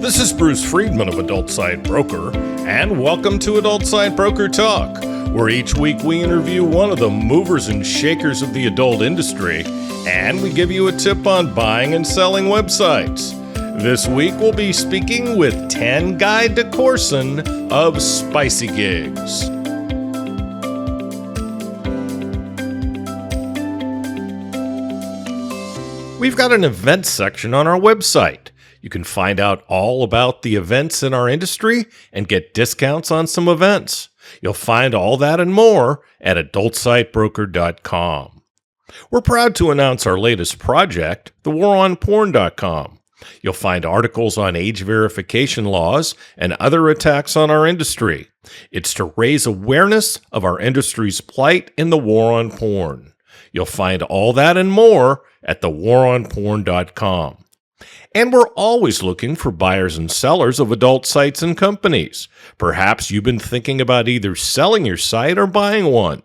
This is Bruce Friedman of Adult Site Broker, and welcome to Adult Site Broker Talk, where each week we interview one of the movers and shakers of the adult industry, and we give you a tip on buying and selling websites. This week we'll be speaking with Tanguy DeCourson of SpicyGigs. We've got an events section on our website. You can find out all about the events in our industry and get discounts on some events. You'll find all that and more at adultsitebroker.com. We're proud to announce our latest project, thewaronporn.com. You'll find articles on age verification laws and other attacks on our industry. It's to raise awareness of our industry's plight in the war on porn. You'll find all that and more at thewaronporn.com. And we're always looking for buyers and sellers of adult sites and companies. Perhaps you've been thinking about either selling your site or buying one.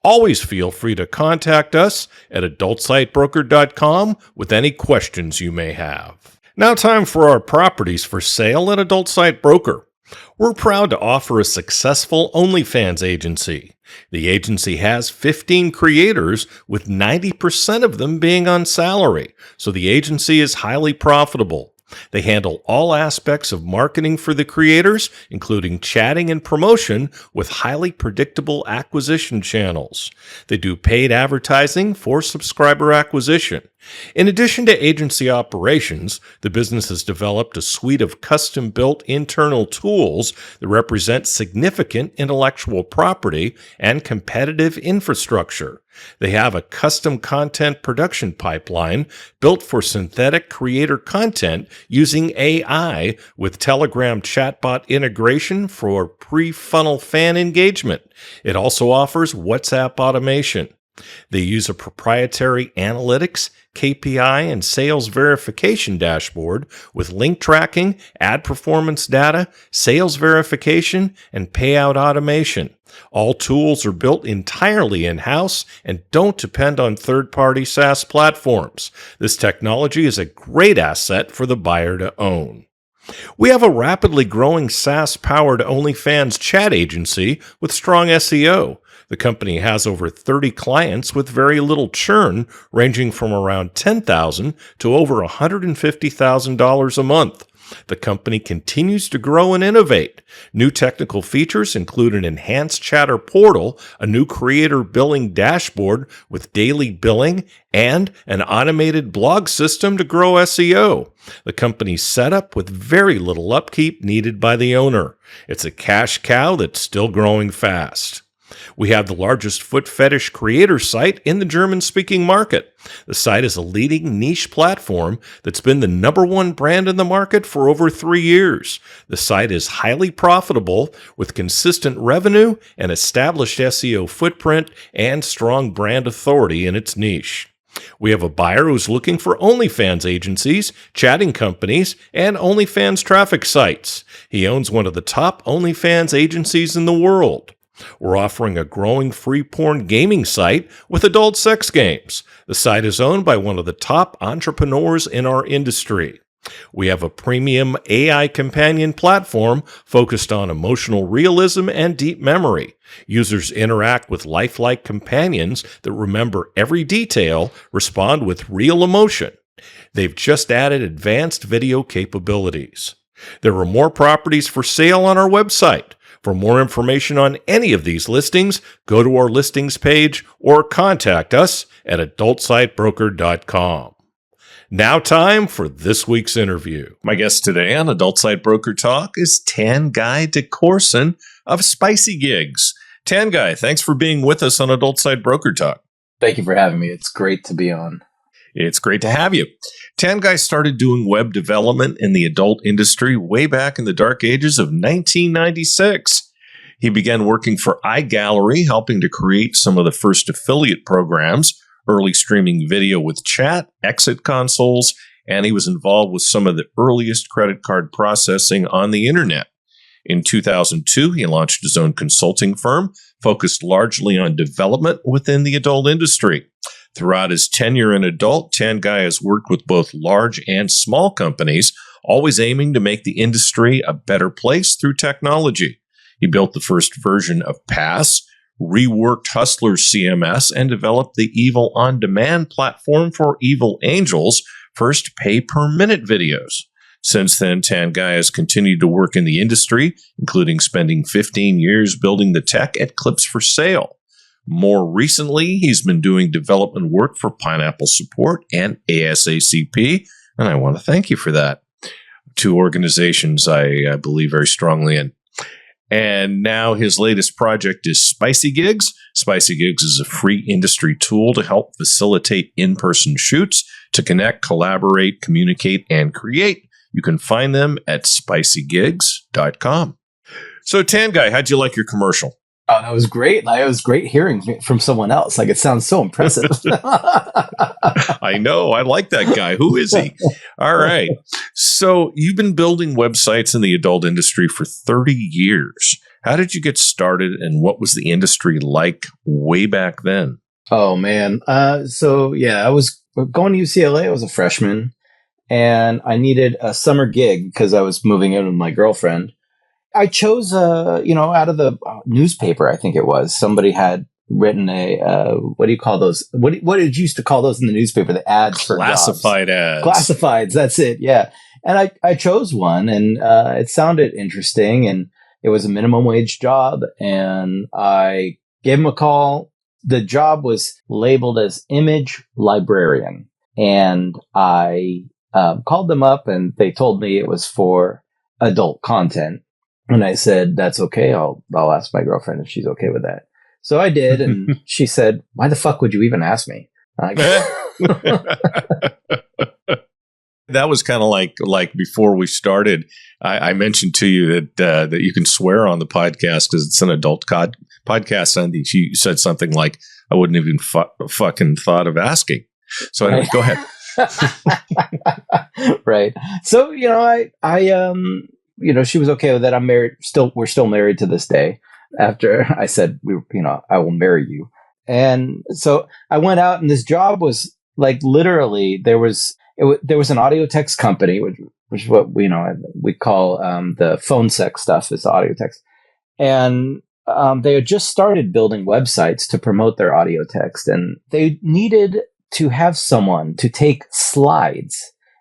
Always feel free to contact us at adultsitebroker.com with any questions you may have. Now time for our properties for sale at Adult Site Broker. We're proud to offer a successful OnlyFans agency. The agency has 15 creators, with 90% of them being on salary, so the agency is highly profitable. They handle all aspects of marketing for the creators, including chatting and promotion, with highly predictable acquisition channels. They do paid advertising for subscriber acquisition. In addition to agency operations, the business has developed a suite of custom-built internal tools that represent significant intellectual property and competitive infrastructure. They have a custom content production pipeline built for synthetic creator content using AI with Telegram chatbot integration for pre-funnel fan engagement. It also offers WhatsApp automation. They use a proprietary analytics, KPI, and sales verification dashboard with link tracking, ad performance data, sales verification, and payout automation. All tools are built entirely in-house and don't depend on third-party SaaS platforms. This technology is a great asset for the buyer to own. We have a rapidly growing SaaS-powered OnlyFans chat agency with strong SEO. The company has over 30 clients with very little churn, ranging from around $10,000 to over $150,000 a month. The company continues to grow and innovate. New technical features include an enhanced chatter portal, a new creator billing dashboard with daily billing, and an automated blog system to grow SEO. The company's set up with very little upkeep needed by the owner. It's a cash cow that's still growing fast. We have the largest foot fetish creator site in the German-speaking market. The site is a leading niche platform that's been the #1 brand in the market for over 3 years. The site is highly profitable with consistent revenue, an established SEO footprint, and strong brand authority in its niche. We have a buyer who's looking for OnlyFans agencies, chatting companies, and OnlyFans traffic sites. He owns one of the top OnlyFans agencies in the world. We're offering a growing free porn gaming site with adult sex games. The site is owned by one of the top entrepreneurs in our industry. We have a premium AI companion platform focused on emotional realism and deep memory. Users interact with lifelike companions that remember every detail, respond with real emotion. They've just added advanced video capabilities. There are more properties for sale on our website. For more information on any of these listings, go to our listings page or contact us at adultsitebroker.com. Now time for this week's interview. My guest today on Adult Site Broker Talk is Tanguy DeCourson of SpicyGigs. Tanguy, thanks for being with us on Adult Site Broker Talk. Thank you for having me. It's great to be on. It's great to have you. Tanguy started doing web development in the adult industry way back in the dark ages of 1996. He began working for iGallery, helping to create some of the first affiliate programs, early streaming video with chat, exit consoles, and he was involved with some of the earliest credit card processing on the internet. In 2002, he launched his own consulting firm, focused largely on development within the adult industry. Throughout his tenure in adult, Tanguy has worked with both large and small companies, always aiming to make the industry a better place through technology. He built the first version of Pass, reworked Hustler's CMS, and developed the Evil On Demand platform for Evil Angel's first pay-per-minute videos. Since then, Tanguy has continued to work in the industry, including spending 15 years building the tech at Clips for Sale. More recently, he's been doing development work for Pineapple Support and ASACP, and I want to thank you for that. Two organizations I believe very strongly in. And now his latest project is SpicyGigs. SpicyGigs is a free industry tool to help facilitate in-person shoots, to connect, collaborate, communicate, and create. You can find them at SpicyGigs.com. So, Tanguy, how'd you like your commercial? Oh, that was great. It was great hearing from someone else. Like, it sounds so impressive. I know. I like that guy. Who is he? All right. So you've been building websites in the adult industry for 30 years. How did you get started, and what was the industry like way back then? Oh, man. I was going to UCLA. I was a freshman, and I needed a summer gig because I was moving in with my girlfriend. I chose, out of the newspaper, I think it was, somebody had written what do you call those? What did you used to call those in the newspaper? The ads for classified jobs. ads. Classifieds, that's it, yeah. And I chose one, and it sounded interesting, and it was a minimum wage job, and I gave him a call. The job was labeled as image librarian, and I called them up, and they told me it was for adult content. And I said, that's okay. I'll ask my girlfriend if she's okay with that. So I did. And she said, why the fuck would you even ask me? That was kind of like before we started, I mentioned to you that you can swear on the podcast because it's an adult podcast. And she said something like, I wouldn't even fucking thought of asking. So anyway, go ahead. Right. So, she was okay with that. I'm married. We're still married to this day. After I said, I will marry you. And so I went out, and this job was like, literally, there was an audio text company, which is what we call the phone sex stuff is audio text. And they had just started building websites to promote their audio text, and they needed to have someone to take slides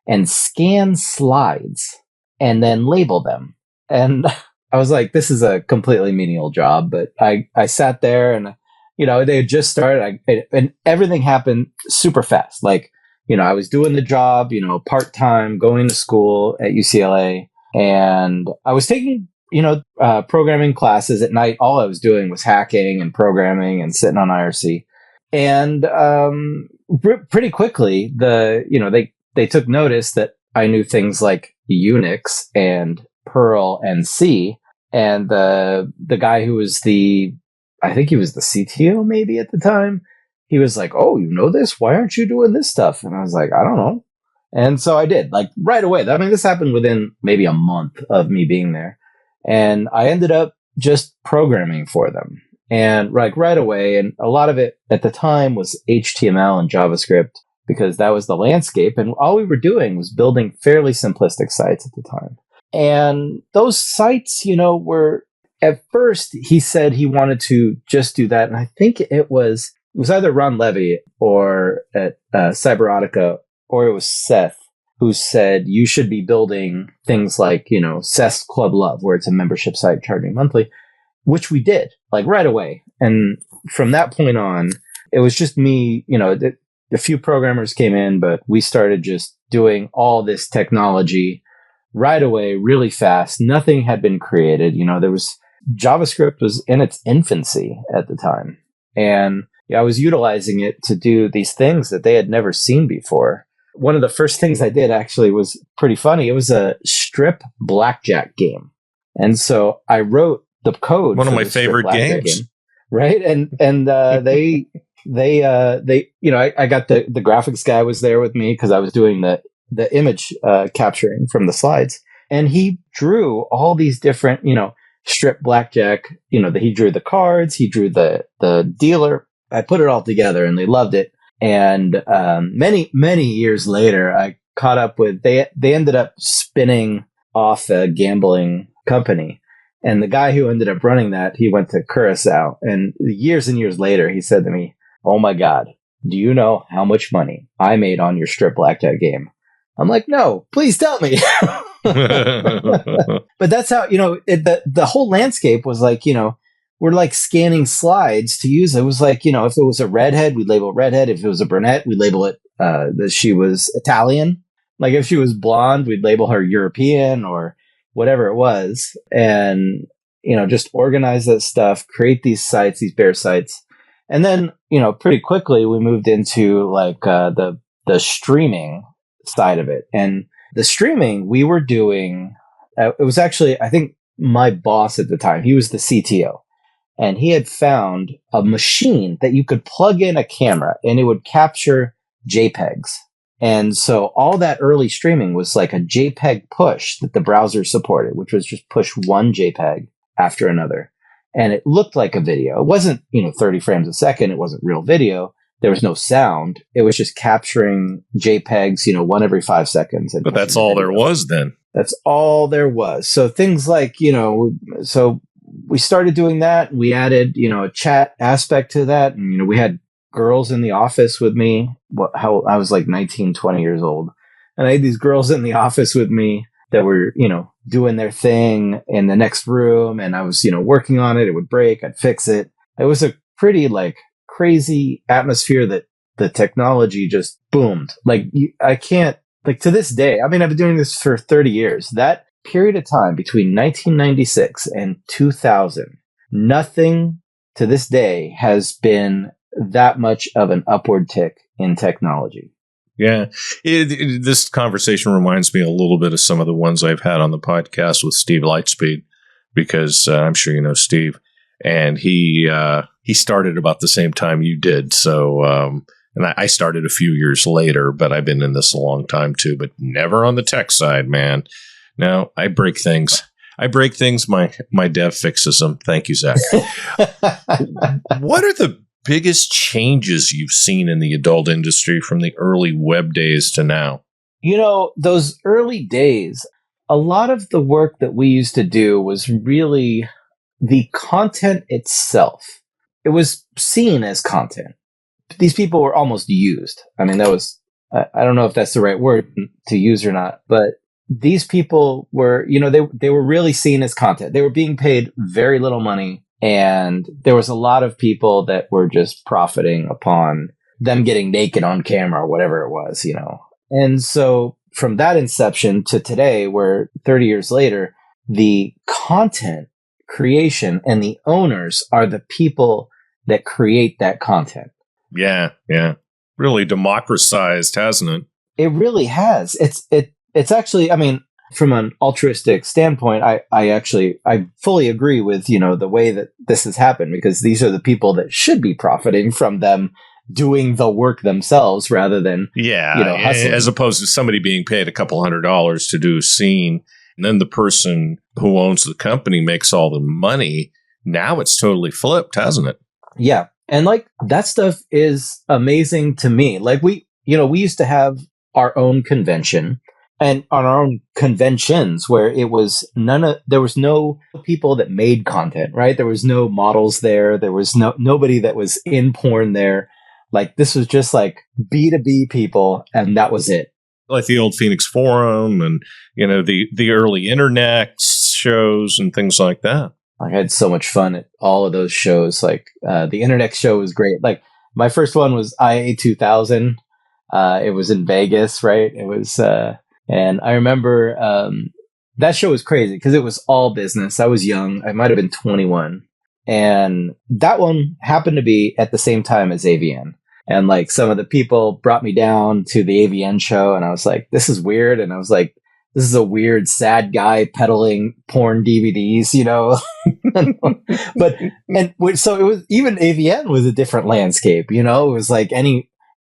and scan slides and then label them. And I was like, this is a completely menial job. But I sat there, and, they had just started, and everything happened super fast. Like, I was doing the job, part-time, going to school at UCLA, and I was taking, programming classes at night. All I was doing was hacking and programming and sitting on IRC. And pretty quickly, they took notice that I knew things like Unix and Perl and C, and the guy who was I think he was the CTO maybe at the time, he was like, oh, you know this? Why aren't you doing this stuff? And I was like, I don't know. And so I did, like, right away. I mean, this happened within maybe a month of me being there. And I ended up just programming for them. And right away, and a lot of it at the time was HTML and JavaScript, because that was the landscape. And all we were doing was building fairly simplistic sites at the time. And those sites, were, at first, he said he wanted to just do that. And I think it was either Ron Levy or at Cyberotica, or it was Seth, who said you should be building things like, Seth's Club Love, where it's a membership site charging monthly, which we did, like, right away. And from that point on, it was just me, a few programmers came in, but we started just doing all this technology right away, really fast. Nothing had been created. JavaScript was in its infancy at the time. And I was utilizing it to do these things that they had never seen before. One of the first things I did actually was pretty funny. It was a strip blackjack game. And so I wrote the code. One of my favorite games. Game, right? And I got the graphics guy was there with me because I was doing the image capturing from the slides, and he drew all these different, strip blackjack. He drew the cards, he drew the dealer. I put it all together, and they loved it. And many years later, caught up with, they ended up spinning off a gambling company. And the guy who ended up running that, he went to Curacao. And years and years later, he said to me, "Oh my God, do you know how much money I made on your strip blackjack game?" I'm like, "No, please tell me." But that's how, the whole landscape was like, we're like scanning slides to use. It was like, if it was a redhead, we'd label it redhead. If it was a brunette, we'd label it that she was Italian. Like if she was blonde, we'd label her European or whatever it was. And, just organize that stuff, create these sites, these bear sites. And then, pretty quickly we moved into like the streaming side of it. And the streaming we were doing, it was actually, I think my boss at the time, he was the CTO. And he had found a machine that you could plug in a camera and it would capture JPEGs. And so all that early streaming was like a JPEG push that the browser supported, which was just push one JPEG after another. And it looked like a video. It wasn't, 30 frames a second. It wasn't real video. There was no sound. It was just capturing JPEGs, one every 5 seconds. But that's all there was then. That's all there was. So things like, so we started doing that. We added, a chat aspect to that. And, we had girls in the office with me. How I was like 19, 20 years old. And I had these girls in the office with me that were, doing their thing in the next room. And I was, working on it. It would break. I'd fix it. It was a pretty like crazy atmosphere that the technology just boomed. Like I can't, like to this day, I mean, I've been doing this for 30 years. That period of time between 1996 and 2000, nothing to this day has been that much of an upward tick in technology. Yeah. This conversation reminds me a little bit of some of the ones I've had on the podcast with Steve Lightspeed, because I'm sure you know Steve, and he started about the same time you did. So, and I started a few years later, but I've been in this a long time too, but never on the tech side, man. No, I break things. My dev fixes them. Thank you, Zach. What are the biggest changes you've seen in the adult industry from the early web days to now? Those early days, a lot of the work that we used to do was really the content itself. It was seen as content. These people were almost used. I mean, that was, I don't know if that's the right word to use or not, but these people were, they were really seen as content. They were being paid very little money. And there was a lot of people that were just profiting upon them getting naked on camera or whatever it was, And so from that inception to today, where 30 years later, the content creation and the owners are the people that create that content. Yeah. Really democratized, hasn't it? It really has. It's actually, I mean, from an altruistic standpoint, I fully agree with, the way that this has happened, because these are the people that should be profiting from them doing the work themselves rather than, hustling. As opposed to somebody being paid a couple $100 to do a scene. And then the person who owns the company makes all the money. Now it's totally flipped, hasn't it? Yeah. And like that stuff is amazing to me. Like we used to have our own convention. And on our own conventions, where it was there was no people that made content, right? There was no models there. There was nobody that was in porn there. Like this was just like B2B people, and that was it. Like the old Phoenix Forum, and the early internet shows and things like that. I had so much fun at all of those shows. Like the internet show was great. Like my first one was IA 2000. It was in Vegas, right? It was. And I remember that show was crazy because it was all business. I was young. I might have been 21. And that one happened to be at the same time as AVN. And like some of the people brought me down to the AVN show, and I was like, this is weird. And I was like, this is a weird, sad guy peddling porn DVDs, So it was, even AVN was a different landscape, It was like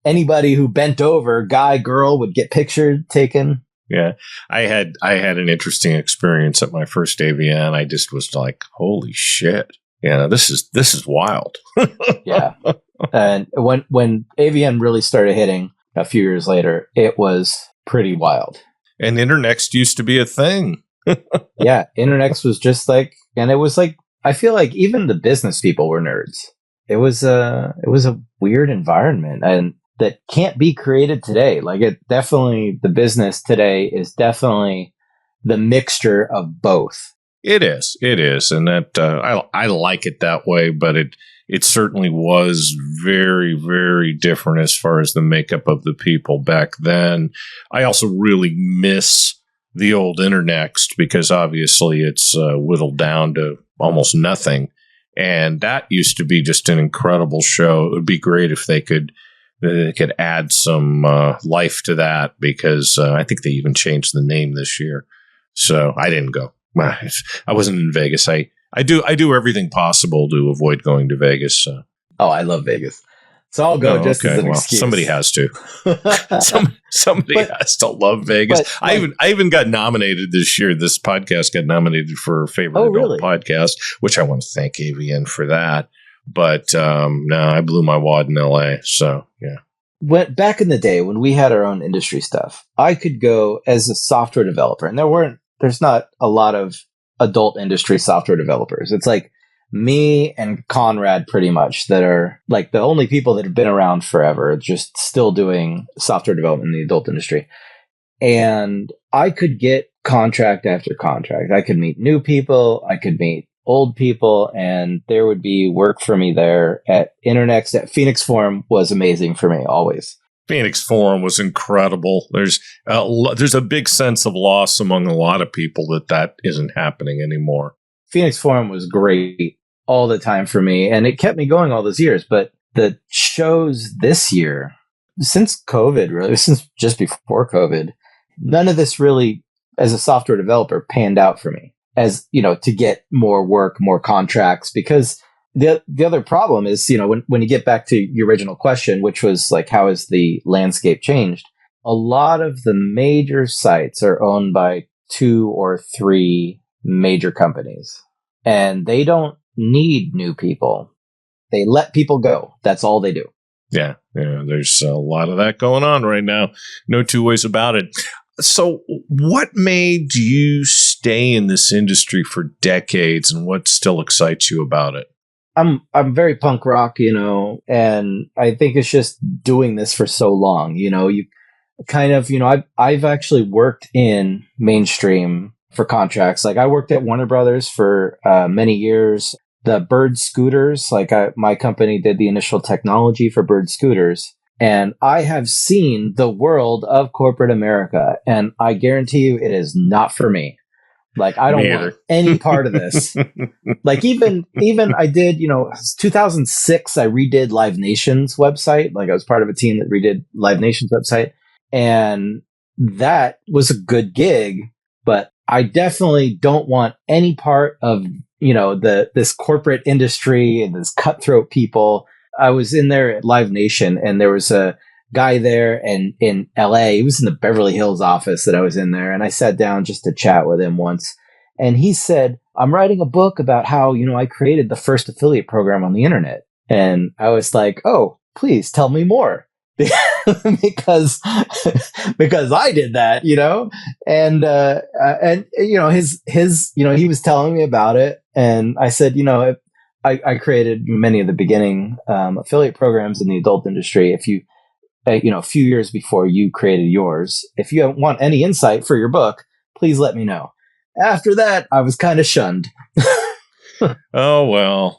anybody who bent over, guy, girl, would get pictured, taken. Yeah, I had an interesting experience at my first AVN. I just was like, "Holy shit! This is wild." Yeah, and when AVN really started hitting a few years later, it was pretty wild. And Internext used to be a thing. Yeah, Internext was just like, and it was like, I feel like even the business people were nerds. It was a weird environment, and that can't be created today. Like, it definitely, the business today is definitely the mixture of both. It is, and that I like it that way. But it certainly was very, very different as far as the makeup of the people back then. I also really miss the old Internext because obviously it's whittled down to almost nothing, and that used to be just an incredible show. It would be great if they could add some life to that because I think they even changed the name this year. So I didn't go. I wasn't in Vegas. I do everything possible to avoid going to Vegas. So. Oh, I love Vegas. So I'll go as an excuse. Somebody has to. Somebody has to love Vegas. I even got nominated this year. This podcast got nominated for favorite adult podcast, which I want to thank AVN for that. But no, I blew my wad in LA. So yeah. Back in the day when we had our own industry stuff, I could go as a software developer, and there's not a lot of adult industry software developers. It's like me and Conrad pretty much that are like the only people that have been around forever, just still doing software development in the adult industry. And I could get contract after contract. I could meet new people. I could meet old people, and there would be work for me there at Internext. At Phoenix Forum was amazing for me always. Phoenix Forum was incredible. There's a big sense of loss among a lot of people that isn't happening anymore. Phoenix Forum was great all the time for me, and it kept me going all those years. But the shows this year, since COVID, really, since just before COVID, none of this really, as a software developer, panned out for me. As you know, to get more work, more contracts, because the other problem is, when you get back to your original question, which was like, how has the landscape changed? A lot of the major sites are owned by 2 or 3 major companies, and they don't need new people. They let people go. That's all they do. Yeah. There's a lot of that going on right now. No two ways about it. So what made you stay in this industry for decades, and what still excites you about it? I'm very punk rock, and I think it's just doing this for so long. You kind of, I've actually worked in mainstream for contracts. Like, I worked at Warner Brothers for many years. The Bird scooters, my company did the initial technology for Bird scooters. And I have seen the world of corporate America, and I guarantee you it is not for me. Like, I don't want any part of this. Like, even I did, 2006, I redid Live Nation's website. Like, I was part of a team that redid Live Nation's website. And that was a good gig, but I definitely don't want any part of, this corporate industry and this cutthroat people. I was in there at Live Nation, and there was a guy there in LA. He was in the Beverly Hills office that I was in there, and I sat down just to chat with him once. And he said, I'm writing a book about how, I created the first affiliate program on the internet. And I was like, oh, please tell me more. because I did that, and his he was telling me about it. And I said, I created many of the beginning affiliate programs in the adult industry. If you, a few years before you created yours, if you want any insight for your book, please let me know. After that, I was kind of shunned. Oh,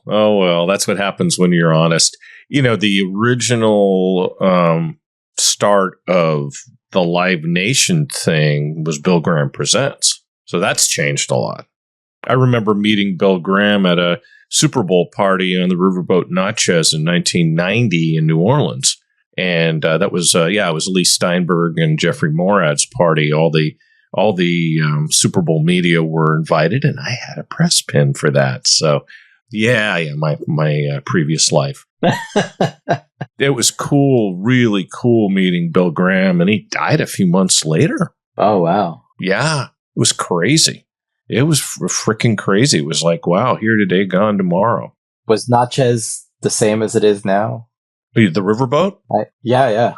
well, that's what happens when you're honest. The original start of the Live Nation thing was Bill Graham Presents. So that's changed a lot. I remember meeting Bill Graham at a Super Bowl party on the Riverboat Natchez in 1990 in New Orleans. And that was, it was Lee Steinberg and Jeffrey Morad's party. All the Super Bowl media were invited, and I had a press pin for that. So, my previous life. It was cool, really cool meeting Bill Graham, and he died a few months later. Oh, wow. Yeah, it was crazy. It was freaking crazy. It was like, wow, here today, gone tomorrow. Was Natchez the same as it is now? The riverboat? Yeah.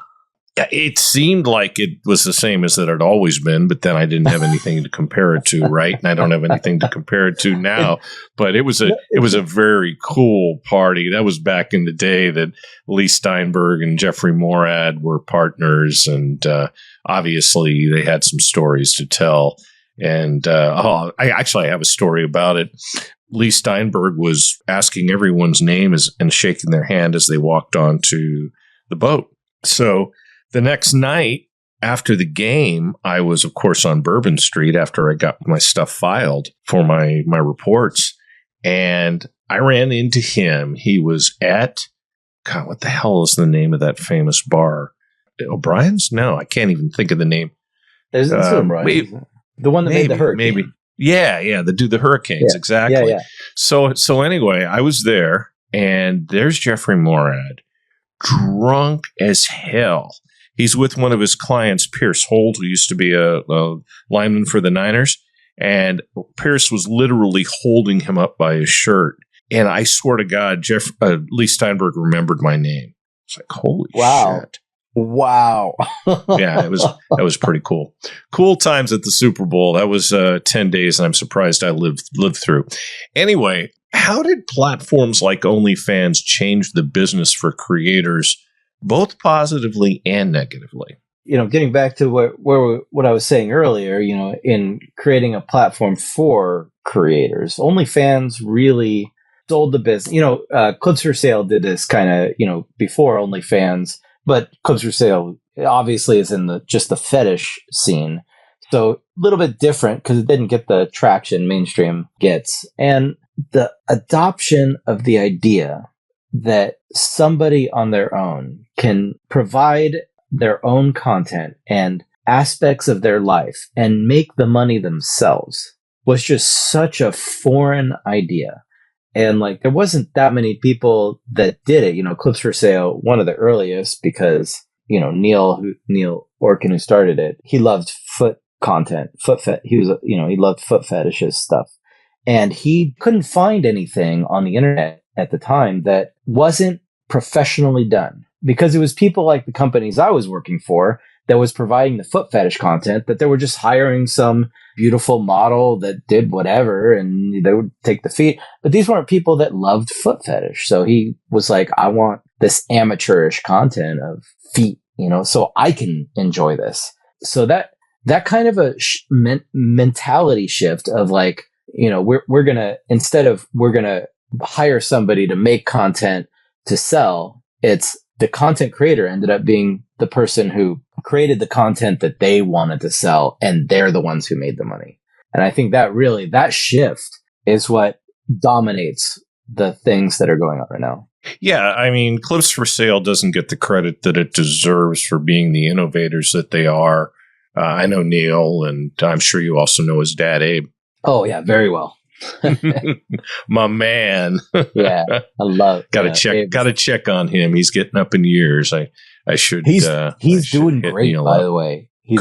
It seemed like it was the same as it had always been, but then I didn't have anything to compare it to, right? And I don't have anything to compare it to now. But it was a very cool party. That was back in the day that Lee Steinberg and Jeffrey Morad were partners, and obviously they had some stories to tell. And I have a story about it. Lee Steinberg was asking everyone's name and shaking their hand as they walked onto the boat. So the next night after the game, I was, of course, on Bourbon Street after I got my stuff filed for my reports. And I ran into him. He was at, God, what the hell is the name of that famous bar? O'Brien's? No, I can't even think of the name. There's O'Brien's. The one that made the hurricane. Maybe. Yeah, the Hurricanes, exactly. Yeah. So anyway, I was there, and there's Jeffrey Morad, drunk as hell. He's with one of his clients, Pierce Holt, who used to be a lineman for the Niners, and Pierce was literally holding him up by his shirt. And I swear to God, Lee Steinberg remembered my name. It's like, holy shit. Wow. Yeah, that was pretty cool. Cool times at the Super Bowl. That was 10 days, and I'm surprised I lived through. Anyway, how did platforms like OnlyFans change the business for creators, both positively and negatively? Getting back to what I was saying earlier, in creating a platform for creators, OnlyFans really sold the business. Clips for Sale did this kind of, before OnlyFans. But Clips for Sale obviously is in just the fetish scene. So a little bit different because it didn't get the traction mainstream gets. And the adoption of the idea that somebody on their own can provide their own content and aspects of their life and make the money themselves was just such a foreign idea. And there wasn't that many people that did it. Clips for Sale, one of the earliest, because Neil Orkin, who started it, he loved foot content, he loved foot fetishes stuff, and he couldn't find anything on the internet at the time that wasn't professionally done, because it was people like the companies I was working for that was providing the foot fetish content, that they were just hiring some beautiful model that did whatever and they would take the feet. But these weren't people that loved foot fetish. So he was like, I want this amateurish content of feet, so I can enjoy this. So that kind of a mentality shift of we're going to hire somebody to make content to sell. It's the content creator ended up being the person who created the content that they wanted to sell, and they're the ones who made the money. And I think that shift is what dominates the things that are going on right now. Yeah, I mean, Clips for Sale doesn't get the credit that it deserves for being the innovators that they are. I know Neil, and I'm sure you also know his dad, Abe. Oh, yeah, very well. My man. Yeah, I love it. Gotta check on him. He's getting up in years. I should. He's doing great, by the way. He's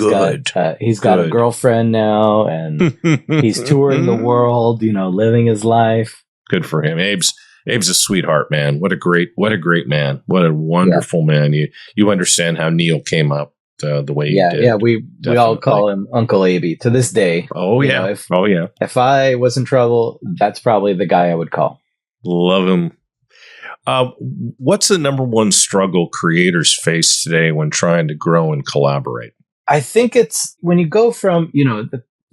got a girlfriend now, and he's touring the world. Living his life. Good for him. Abe's a sweetheart, man. What a great man. What a wonderful man. You understand how Neil came up the way he did. Yeah. We all call him Uncle Abe to this day. Oh yeah. If I was in trouble, that's probably the guy I would call. Love him. What's the number one struggle creators face today when trying to grow and collaborate? I think it's when you go from,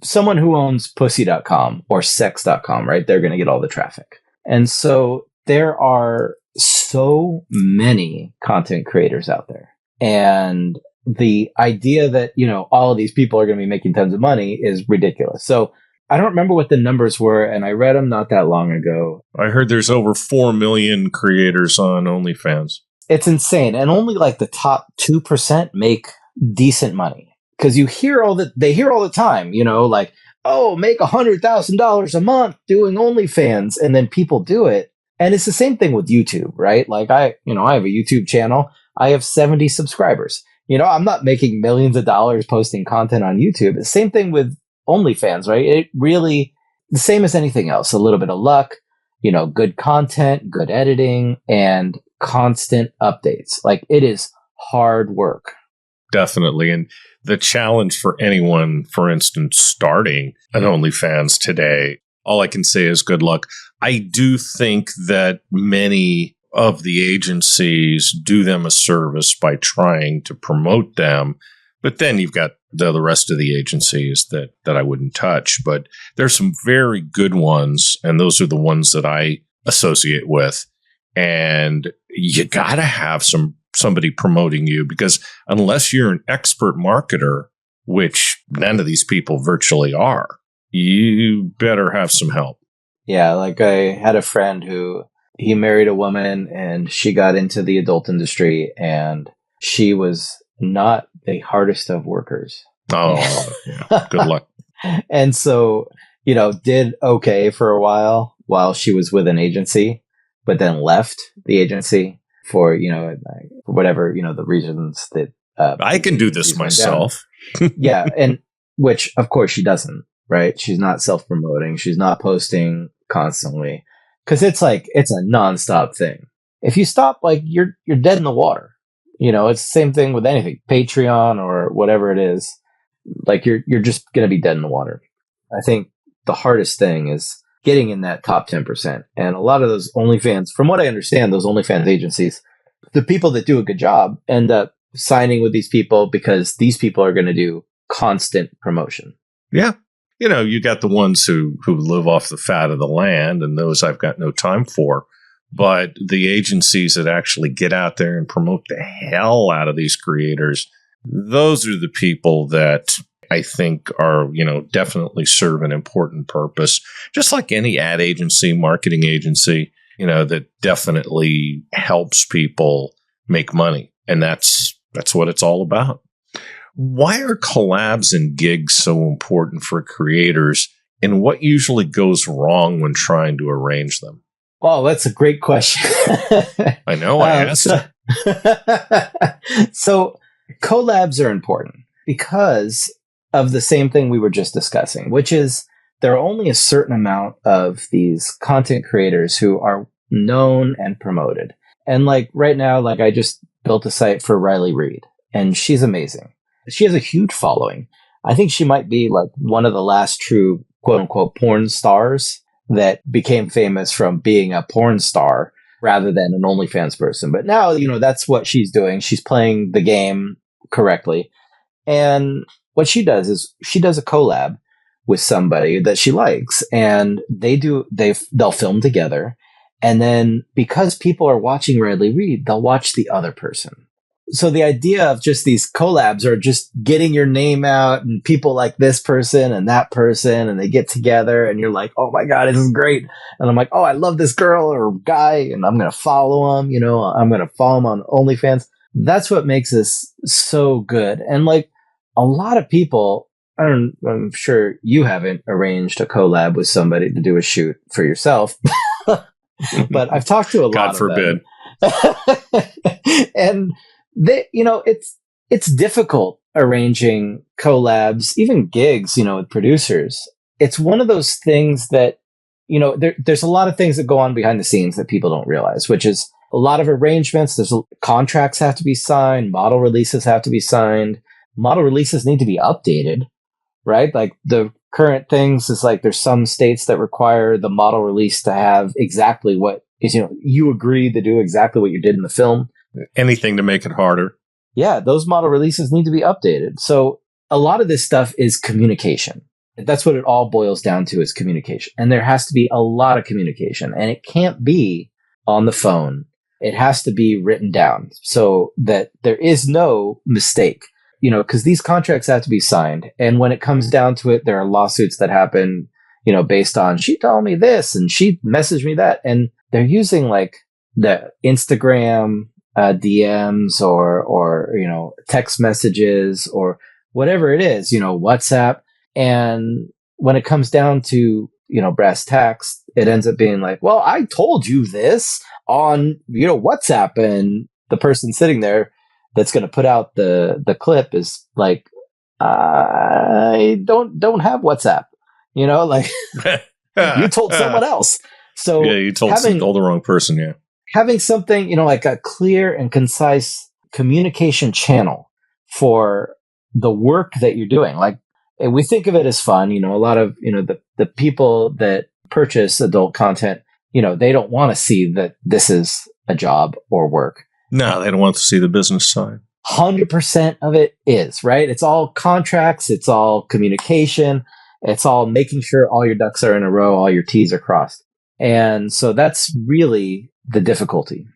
someone who owns pussy.com or sex.com, right? They're going to get all the traffic. And so there are so many content creators out there. And the idea that, all of these people are going to be making tons of money is ridiculous. So I don't remember what the numbers were, and I read them not that long ago. I heard there's over 4 million creators on OnlyFans. It's insane. And only the top 2% make decent money. Because they hear all the time, make $100,000 a month doing OnlyFans, and then people do it. And it's the same thing with YouTube, right? I have a YouTube channel. I have 70 subscribers. I'm not making millions of dollars posting content on YouTube. The same thing with OnlyFans, right? It really, the same as anything else, a little bit of luck, good content, good editing, and constant updates. It is hard work. definitely. And the challenge for anyone, for instance, starting an OnlyFans today, all I can say is good luck. I do think that many of the agencies do them a service by trying to promote them. But then you've got the rest of the agencies that I wouldn't touch. But there's some very good ones, and those are the ones that I associate with. And you got to have somebody promoting you, because unless you're an expert marketer, which none of these people virtually are, you better have some help. Yeah, like I had a friend who he married a woman and she got into the adult industry, and she was not the hardest of workers. Oh, yeah. Good luck. And so, did okay for a while she was with an agency, but then left the agency for, whatever, the reasons that I can do this myself. Yeah. And which of course she doesn't, right? She's not self-promoting. She's not posting constantly, because it's a nonstop thing. If you stop, you're dead in the water. It's the same thing with anything, Patreon or whatever it is. You're just going to be dead in the water. I think the hardest thing is getting in that top 10%. And a lot of those OnlyFans, from what I understand, those OnlyFans agencies, the people that do a good job end up signing with these people because these people are going to do constant promotion. Yeah. You got the ones who live off the fat of the land, and those I've got no time for. But the agencies that actually get out there and promote the hell out of these creators, those are the people that I think are, definitely serve an important purpose. Just like any ad agency, marketing agency, that definitely helps people make money. And that's what it's all about. Why are collabs and gigs so important for creators, and what usually goes wrong when trying to arrange them? Oh, that's a great question. I know, I asked. So collabs are important because of the same thing we were just discussing, which is there are only a certain amount of these content creators who are known and promoted. And right now, I just built a site for Riley Reid, and she's amazing. She has a huge following. I think she might be one of the last true quote unquote porn stars that became famous from being a porn star rather than an OnlyFans person. But now, that's what she's doing. She's playing the game correctly. And what she does is she does a collab with somebody that she likes, and they'll film together. And then because people are watching Riley Reid, they'll watch the other person. So the idea of just these collabs are just getting your name out, and people like this person and that person, and they get together and you're like, oh my God, this is great. And I'm like, oh, I love this girl or guy, and I'm going to follow him. I'm going to follow him on OnlyFans. That's what makes this so good. And a lot of people, I'm sure you haven't arranged a collab with somebody to do a shoot for yourself, but I've talked to a lot God forbid. of them. And it's difficult arranging collabs, even gigs, with producers. It's one of those things that, there's a lot of things that go on behind the scenes that people don't realize, which is a lot of arrangements. Contracts have to be signed. Model releases have to be signed. Model releases need to be updated, right? The current things is there's some states that require the model release to have exactly what is, you agreed to do exactly what you did in the film. Anything to make it harder. Yeah, those model releases need to be updated. So a lot of this stuff is communication. That's what it all boils down to, is communication. And there has to be a lot of communication. And it can't be on the phone. It has to be written down so that there is no mistake, because these contracts have to be signed. And when it comes down to it, there are lawsuits that happen, based on, she told me this and she messaged me that. And they're using the Instagram DMs or text messages or whatever it is, WhatsApp. And when it comes down to, brass tacks, it ends up being well, I told you this on, WhatsApp, and the person sitting there that's going to put out the clip is I don't have WhatsApp, you told someone else. So yeah, you told the wrong person. Yeah. Having something, a clear and concise communication channel for the work that you're doing. Like, and we think of it as fun. A lot of, the people that purchase adult content, they don't want to see that this is a job or work. No, they don't want to see the business side. 100% of it is, right? It's all contracts. It's all communication. It's all making sure all your ducks are in a row, all your T's are crossed. And so that's really the difficulty.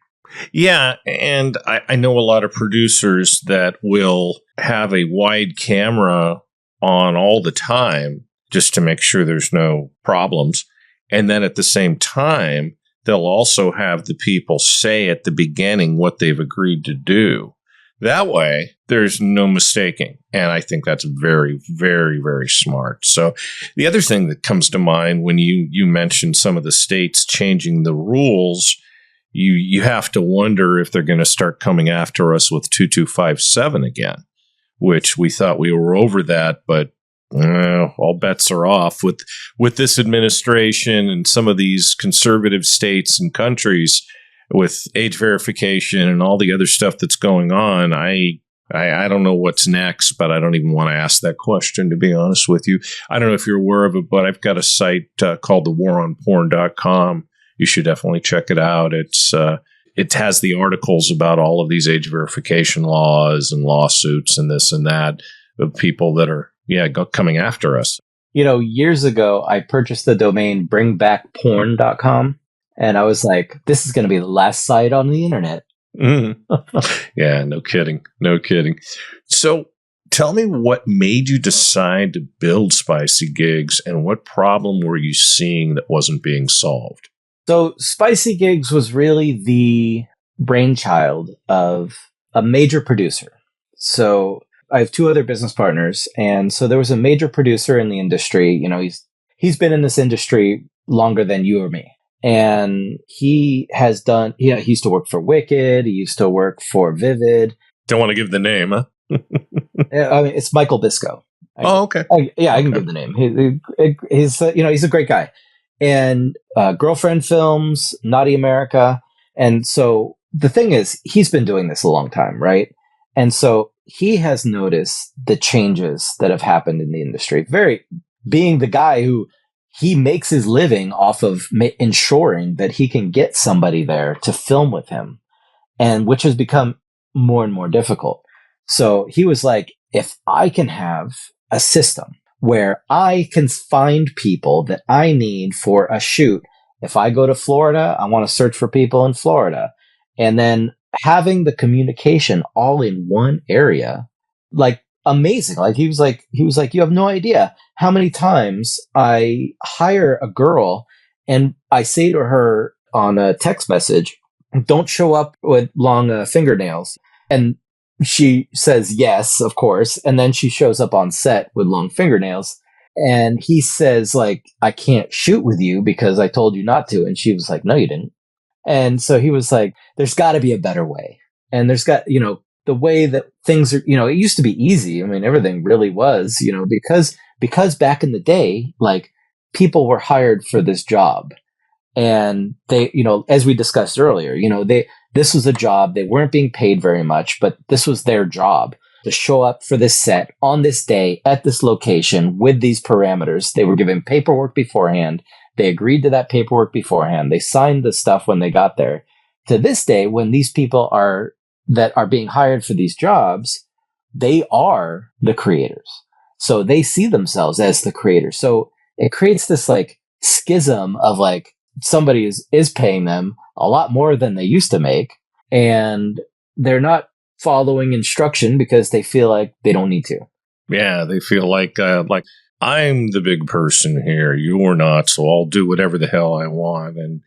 Yeah, and I know a lot of producers that will have a wide camera on all the time just to make sure there's no problems. And then at the same time, they'll also have the people say at the beginning what they've agreed to do. That way, there's no mistaking. And I think that's very, very, very smart. So the other thing that comes to mind when you mentioned some of the states changing the rules, you have to wonder if they're going to start coming after us with 2257 again, which we thought we were over that, but all bets are off with this administration and some of these conservative states and countries with age verification and all the other stuff that's going on. I don't know what's next, but I don't even want to ask that question, to be honest with you. I don't know if you're aware of it, but I've got a site called thewaronporn.com. You should definitely check it out. It has the articles about all of these age verification laws and lawsuits and this and that of people that are coming after us. Years ago, I purchased the domain bringbackporn.com. And I was like, this is going to be the last site on the internet. Yeah, no kidding. No kidding. So tell me what made you decide to build SpicyGigs and what problem were you seeing that wasn't being solved? So SpicyGigs was really the brainchild of a major producer. So I have two other business partners. And so there was a major producer in the industry. He's been in this industry longer than you or me. And he has done, he used to work for Wicked. He used to work for Vivid. Don't want to give the name, huh? I mean, it's Michael Bisco. Oh, okay. I can give the name. He's a great guy. And Girlfriend Films, Naughty America. And so the thing is, he's been doing this a long time, right? And so he has noticed the changes that have happened in the industry. Being the guy who he makes his living off of ensuring that he can get somebody there to film with him, and which has become more and more difficult. So he was like, if I can have a system where I can find people that I need for a shoot. If I go to Florida, I want to search for people in Florida. And then having the communication all in one area, like amazing. Like he was like, you have no idea how many times I hire a girl and I say to her on a text message, don't show up with long fingernails. And she says, yes, of course. And then she shows up on set with long fingernails. And he says, like, I can't shoot with you because I told you not to. And she was like, no, you didn't. And so he was like, there's got to be a better way. And there's got, the way that things are, it used to be easy. I mean, everything really was, because back in the day, like, people were hired for this job. And they, as we discussed earlier, this was a job. They weren't being paid very much, but this was their job to show up for this set on this day at this location with these parameters. They were given paperwork beforehand. They agreed to that paperwork beforehand. They signed the stuff when they got there. To this day, when these people that are being hired for these jobs, they are the creators. So they see themselves as the creators. So it creates this like schism of like somebody is paying them a lot more than they used to make, and they're not following instruction because they feel like they don't need to. Yeah, they feel like I'm the big person here. You're not, so I'll do whatever the hell I want. And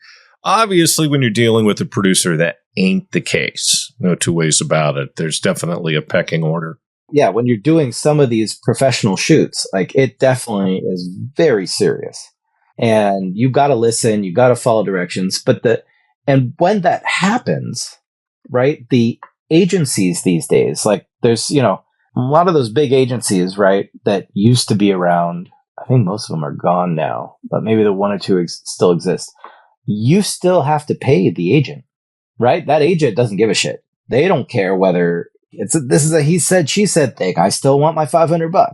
obviously, when you're dealing with a producer, that ain't the case. No two ways about it. There's definitely a pecking order. Yeah, when you're doing some of these professional shoots, like, it definitely is very serious. And you've got to listen, you've got to follow directions. And when that happens, right, the agencies these days, like, there's, a lot of those big agencies, right, that used to be around. I think most of them are gone now, but maybe the one or two still exist. You still have to pay the agent, right? That agent doesn't give a shit. They don't care whether This is a he said, she said thing. I still want my $500.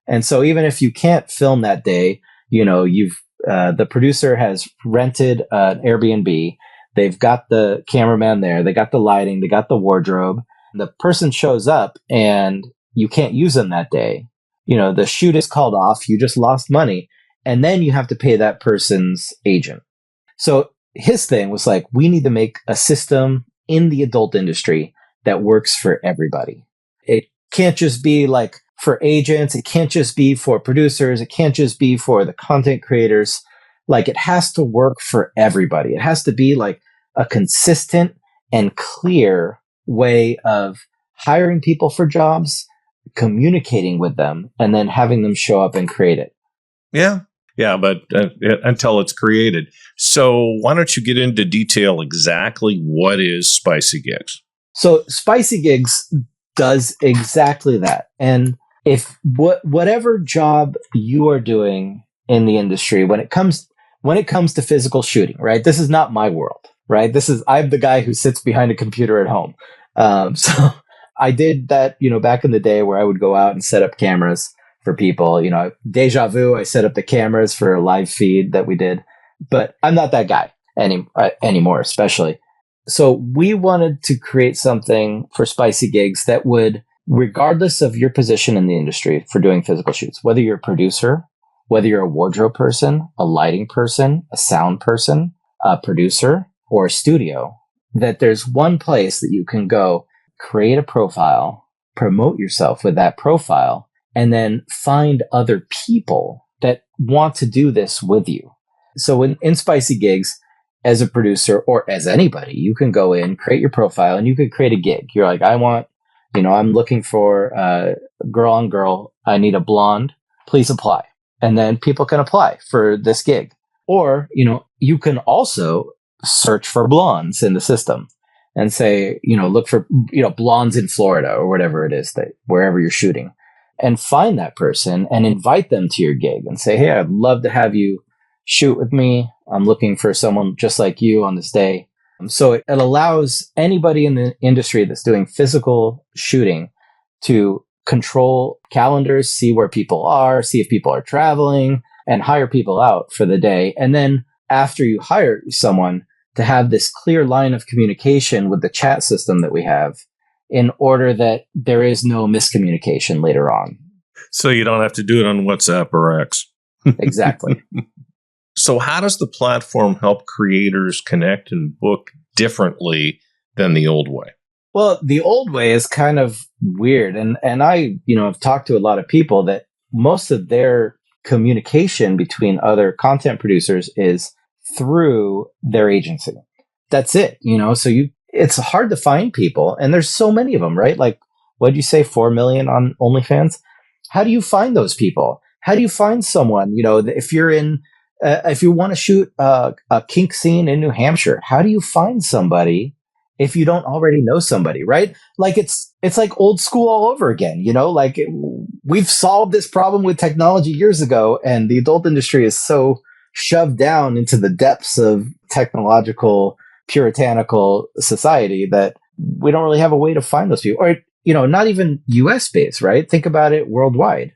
And so even if you can't film that day, the producer has rented an Airbnb. They've got the cameraman there. They got the lighting. They got the wardrobe. The person shows up and you can't use them that day. The shoot is called off. You just lost money. And then you have to pay that person's agent. So his thing was like, we need to make a system in the adult industry that works for everybody. It can't just be like for agents. It can't just be for producers. It can't just be for the content creators. Like, it has to work for everybody. It has to be like a consistent and clear way of hiring people for jobs, communicating with them, and then having them show up and create it. Yeah. Yeah, but until it's created. So why don't you get into detail exactly what is SpicyGigs? So SpicyGigs does exactly that. And if whatever job you are doing in the industry, when it comes to physical shooting, right? This is not my world, right? I'm the guy who sits behind a computer at home. So I did that, back in the day where I would go out and set up cameras for people. Deja vu, I set up the cameras for a live feed that we did, but I'm not that guy anymore, especially. So we wanted to create something for SpicyGigs that would, regardless of your position in the industry for doing physical shoots, whether you're a producer, whether you're a wardrobe person, a lighting person, a sound person, a producer, or a studio, that there's one place that you can go create a profile, promote yourself with that profile, and then find other people that want to do this with you. So in SpicyGigs, as a producer or as anybody, you can go in, create your profile, and you could create a gig. You're like, I'm looking for girl on girl. I need a blonde. Please apply. And then people can apply for this gig. Or, you can also search for blondes in the system and say, look for, blondes in Florida or whatever it is, that wherever you're shooting, and find that person and invite them to your gig and say, hey, I'd love to have you shoot with me. I'm looking for someone just like you on this day. So it allows anybody in the industry that's doing physical shooting to control calendars, see where people are, see if people are traveling, and hire people out for the day. And then after you hire someone, to have this clear line of communication with the chat system that we have, in order that there is no miscommunication later on. So you don't have to do it on WhatsApp or X. Exactly. So how does the platform help creators connect and book differently than the old way? Well, the old way is kind of weird. And I, have talked to a lot of people that most of their communication between other content producers is through their agency. That's it. So it's hard to find people, and there's so many of them, right? Like, what'd you say, 4 million on OnlyFans? How do you find those people? How do you find someone, if you're if you want to shoot a kink scene in New Hampshire, how do you find somebody if you don't already know somebody, right? Like, it's like old school all over again, like we've solved this problem with technology years ago, and the adult industry is so shoved down into the depths of technological puritanical society that we don't really have a way to find those people. Or, not even US based, right? Think about it worldwide,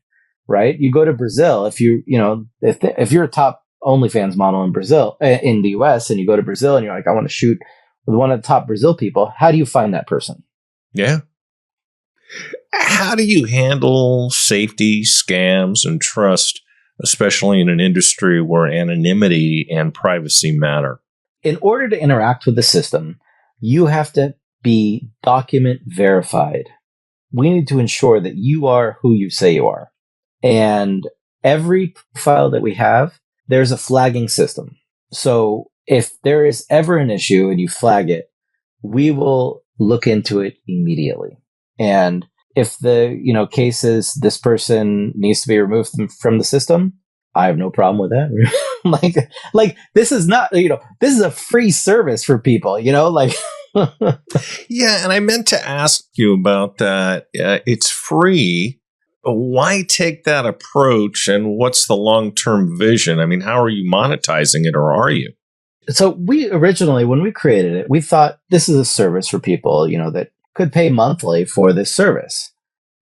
right? You go to Brazil, if if you're a top OnlyFans model in Brazil, in the US, and you go to Brazil and you're like, I want to shoot with one of the top Brazil people, how do you find that person? Yeah. How do you handle safety, scams, and trust, especially in an industry where anonymity and privacy matter? In order to interact with the system, you have to be document verified. We need to ensure that you are who you say you are. And every profile that we have, there's a flagging system. So if there is ever an issue and you flag it, we will look into it immediately. And if the case is this person needs to be removed from the system, I have no problem with that. like this is not, this is a free service for people, like. Yeah. And I meant to ask you about that. It's free. Why take that approach? And what's the long-term vision? I mean, how are you monetizing it, or are you? So we originally, when we created it, we thought this is a service for people, that could pay monthly for this service.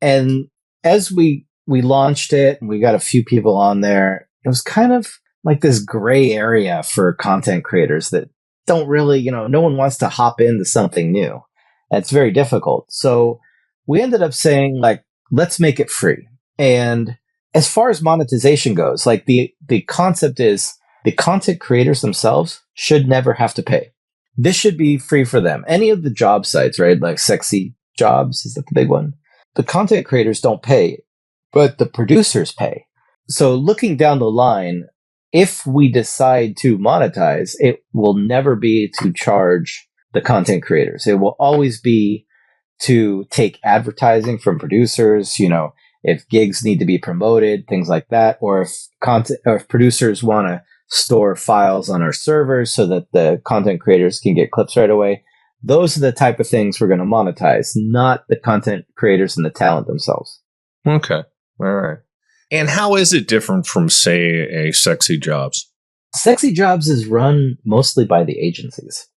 And as we launched it and we got a few people on there, it was kind of like this gray area for content creators that don't really, no one wants to hop into something new. It's very difficult. So we ended up saying, like, let's make it free. And as far as monetization goes, like the concept is the content creators themselves should never have to pay. This should be free for them. Any of the job sites, right? Like Sexy Jobs, is that the big one? The content creators don't pay, but the producers pay. So looking down the line, if we decide to monetize, it will never be to charge the content creators. It will always be to take advertising from producers, if gigs need to be promoted, things like that, or if producers want to store files on our servers so that the content creators can get clips right away. Those are the type of things we're going to monetize, not the content creators and the talent themselves. Okay. All right. And how is it different from, say, a Sexy Jobs? Sexy Jobs is run mostly by the agencies,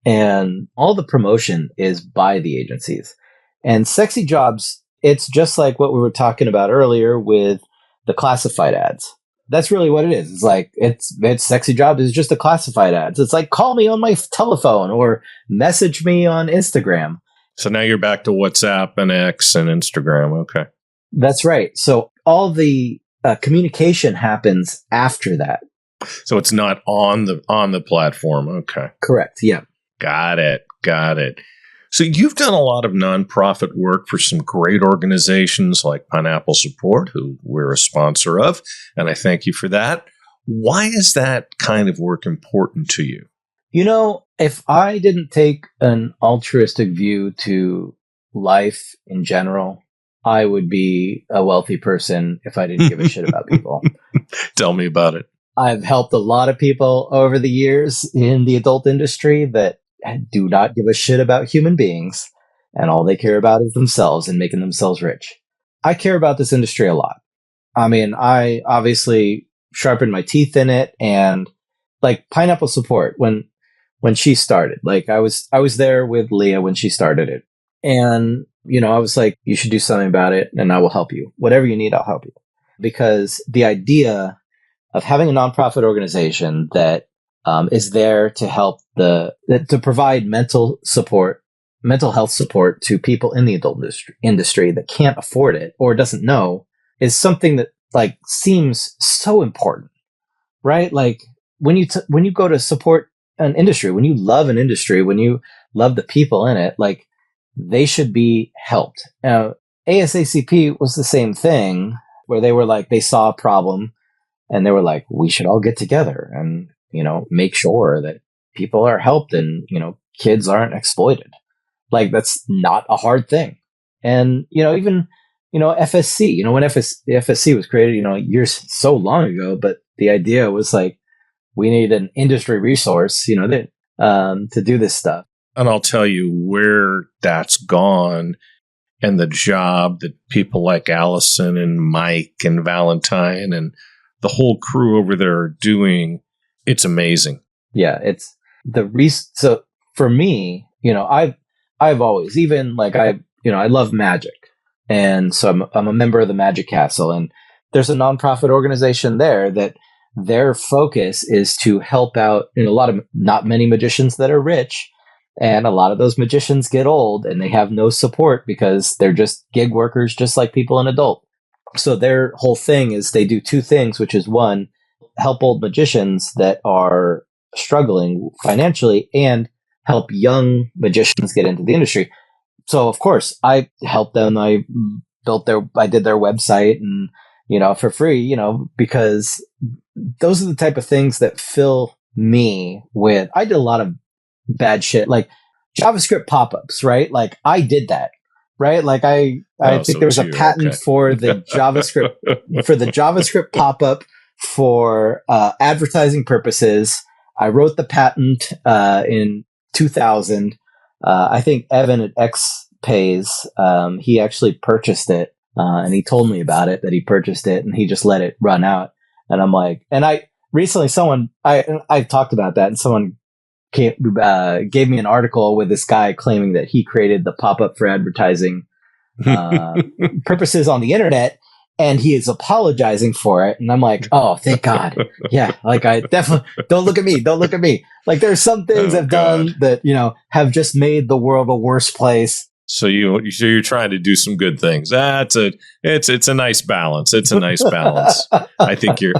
and all the promotion is by the agencies. And Sexy Jobs, it's just like what we were talking about earlier with the classified ads. That's really what it is. It's like, it's Sexy Jobs is just a classified ads. It's like, call me on my telephone or message me on Instagram. So now you're back to WhatsApp and X and Instagram. Okay. That's right. So all the communication happens after that. So it's not on the platform. Okay. Correct. Yeah. Got it. So you've done a lot of nonprofit work for some great organizations like Pineapple Support, who we're a sponsor of, and I thank you for that. Why is that kind of work important to you? If I didn't take an altruistic view to life in general, I would be a wealthy person if I didn't give a shit about people. Tell me about it. I've helped a lot of people over the years in the adult industry that do not give a shit about human beings, and all they care about is themselves and making themselves rich. I care about this industry a lot. I mean, I obviously sharpened my teeth in it, and like Pineapple Support, when she started, like I was there with Leah when she started it, and I was like, you should do something about it, and I will help you. Whatever you need, I'll help you. Because the idea of having a nonprofit organization that is there to help to provide mental health support to people in the adult industry that can't afford it or doesn't know, is something that like seems so important, right? Like when you go to support an industry, when you love an industry, when you love the people in it, like they should be helped. Now, ASACP was the same thing, where they were like, they saw a problem and they were like, we should all get together and make sure that people are helped and, kids aren't exploited. Like, that's not a hard thing. And, even, FSC, when FSC was created, years so long ago, but the idea was like, we need an industry resource, to do this stuff. And I'll tell you where that's gone, and the job that people like Allison and Mike and Valentine and the whole crew over there are doing. It's amazing. Yeah, it's so for me, I've always, even like I love magic, and so I'm a member of the Magic Castle, and there's a nonprofit organization there that their focus is to help out not many magicians that are rich, and a lot of those magicians get old and they have no support because they're just gig workers, just like people in adult. So their whole thing is they do two things, which is one, help old magicians that are struggling financially and help young magicians get into the industry. So of course I helped them. I did their website and, for free, because those are the type of things that fill me with, I did a lot of bad shit, like JavaScript pop-ups, right? Like I did that, right? Like I think there was a patent for the JavaScript pop-up for advertising purposes. I wrote the patent in 2000. I think Evan at XPays, he actually purchased it, and he told me about it, that he purchased it and he just let it run out. And I'm like, and I recently I've talked about that, and someone gave me an article with this guy claiming that he created the pop-up for advertising purposes on the internet, and he is apologizing for it. And I'm like, oh, thank God. Yeah, like I definitely don't look at me. Like there's some things I've done that have just made the world a worse place. So you're trying to do some good things. It's a nice balance. It's a nice balance. I think you're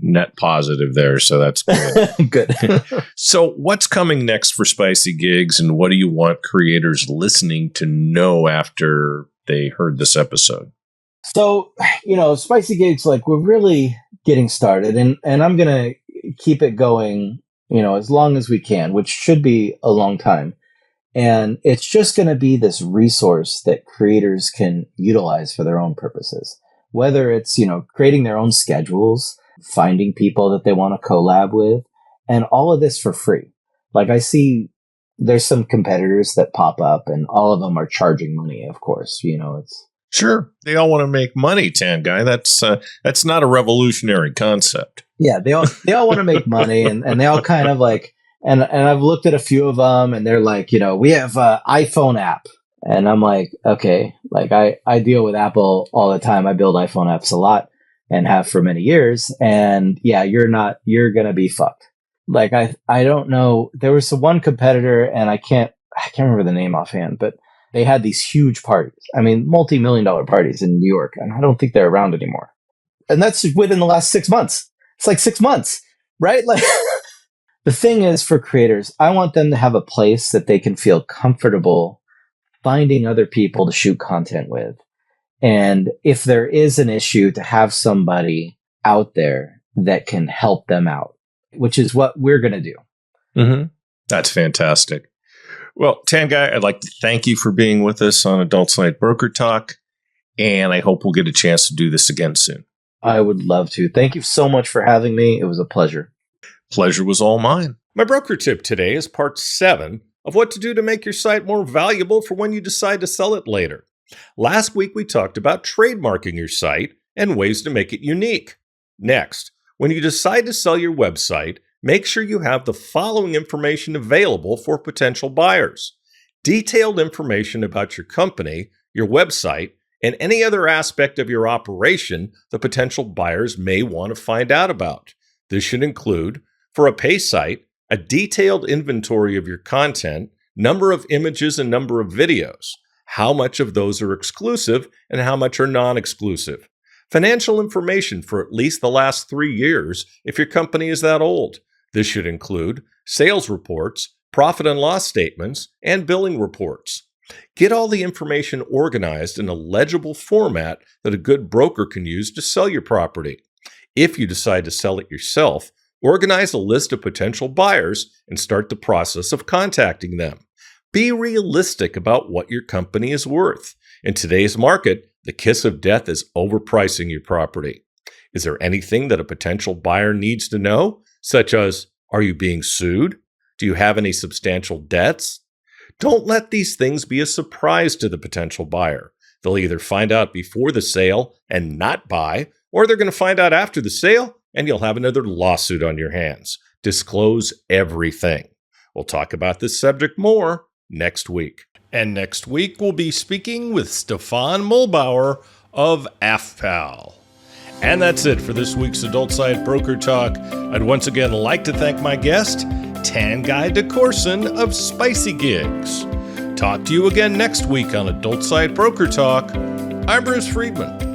net positive there, so that's good. Good. So what's coming next for SpicyGigs, and what do you want creators listening to know after they heard this episode? So, SpicyGigs, like we're really getting started, and I'm gonna keep it going, as long as we can, which should be a long time. And it's just going to be this resource that creators can utilize for their own purposes, whether it's, creating their own schedules, finding people that they want to collab with, and all of this for free. Like I see there's some competitors that pop up and all of them are charging money, of course, it's. Sure. They all want to make money, Tanguy. That's not a revolutionary concept. Yeah. They all want to make money and they all kind of like, And I've looked at a few of them, and they're like, we have an iPhone app, and I'm like, okay, like I deal with Apple all the time. I build iPhone apps a lot and have for many years, and yeah, you're gonna be fucked. Like I don't know. There was one competitor, and I can't remember the name offhand, but they had these huge parties. I mean, multi-million-dollar parties in New York, and I don't think they're around anymore. And that's within the last 6 months. It's like 6 months, right? Like. The thing is, for creators, I want them to have a place that they can feel comfortable finding other people to shoot content with. And if there is an issue, to have somebody out there that can help them out, which is what we're going to do. Mm-hmm. That's fantastic. Well, Tanguy, I'd like to thank you for being with us on Adult Night Broker Talk, and I hope we'll get a chance to do this again soon. I would love to. Thank you so much for having me. It was a pleasure. Pleasure was all mine. My broker tip today is part 7 of what to do to make your site more valuable for when you decide to sell it later. Last week, we talked about trademarking your site and ways to make it unique. Next, when you decide to sell your website, make sure you have the following information available for potential buyers. Detailed information about your company, your website, and any other aspect of your operation the potential buyers may want to find out about. This should include, for a pay site, a detailed inventory of your content, number of images and number of videos, how much of those are exclusive and how much are non-exclusive, financial information for at least the last 3 years if your company is that old. This should include sales reports, profit and loss statements, and billing reports. Get all the information organized in a legible format that a good broker can use to sell your property. If you decide to sell it yourself, organize a list of potential buyers and start the process of contacting them. Be realistic about what your company is worth. In today's market, the kiss of death is overpricing your property. Is there anything that a potential buyer needs to know, such as, are you being sued? Do you have any substantial debts? Don't let these things be a surprise to the potential buyer. They'll either find out before the sale and not buy, or they're going to find out after the sale and you'll have another lawsuit on your hands. Disclose everything. We'll talk about this subject more next week. And next week, we'll be speaking with Stefan Mulbauer of AFPAL. And that's it for this week's Adult Site Broker Talk. I'd once again like to thank my guest, Tanguy DeCourson of SpicyGigs. Talk to you again next week on Adult Site Broker Talk. I'm Bruce Friedman.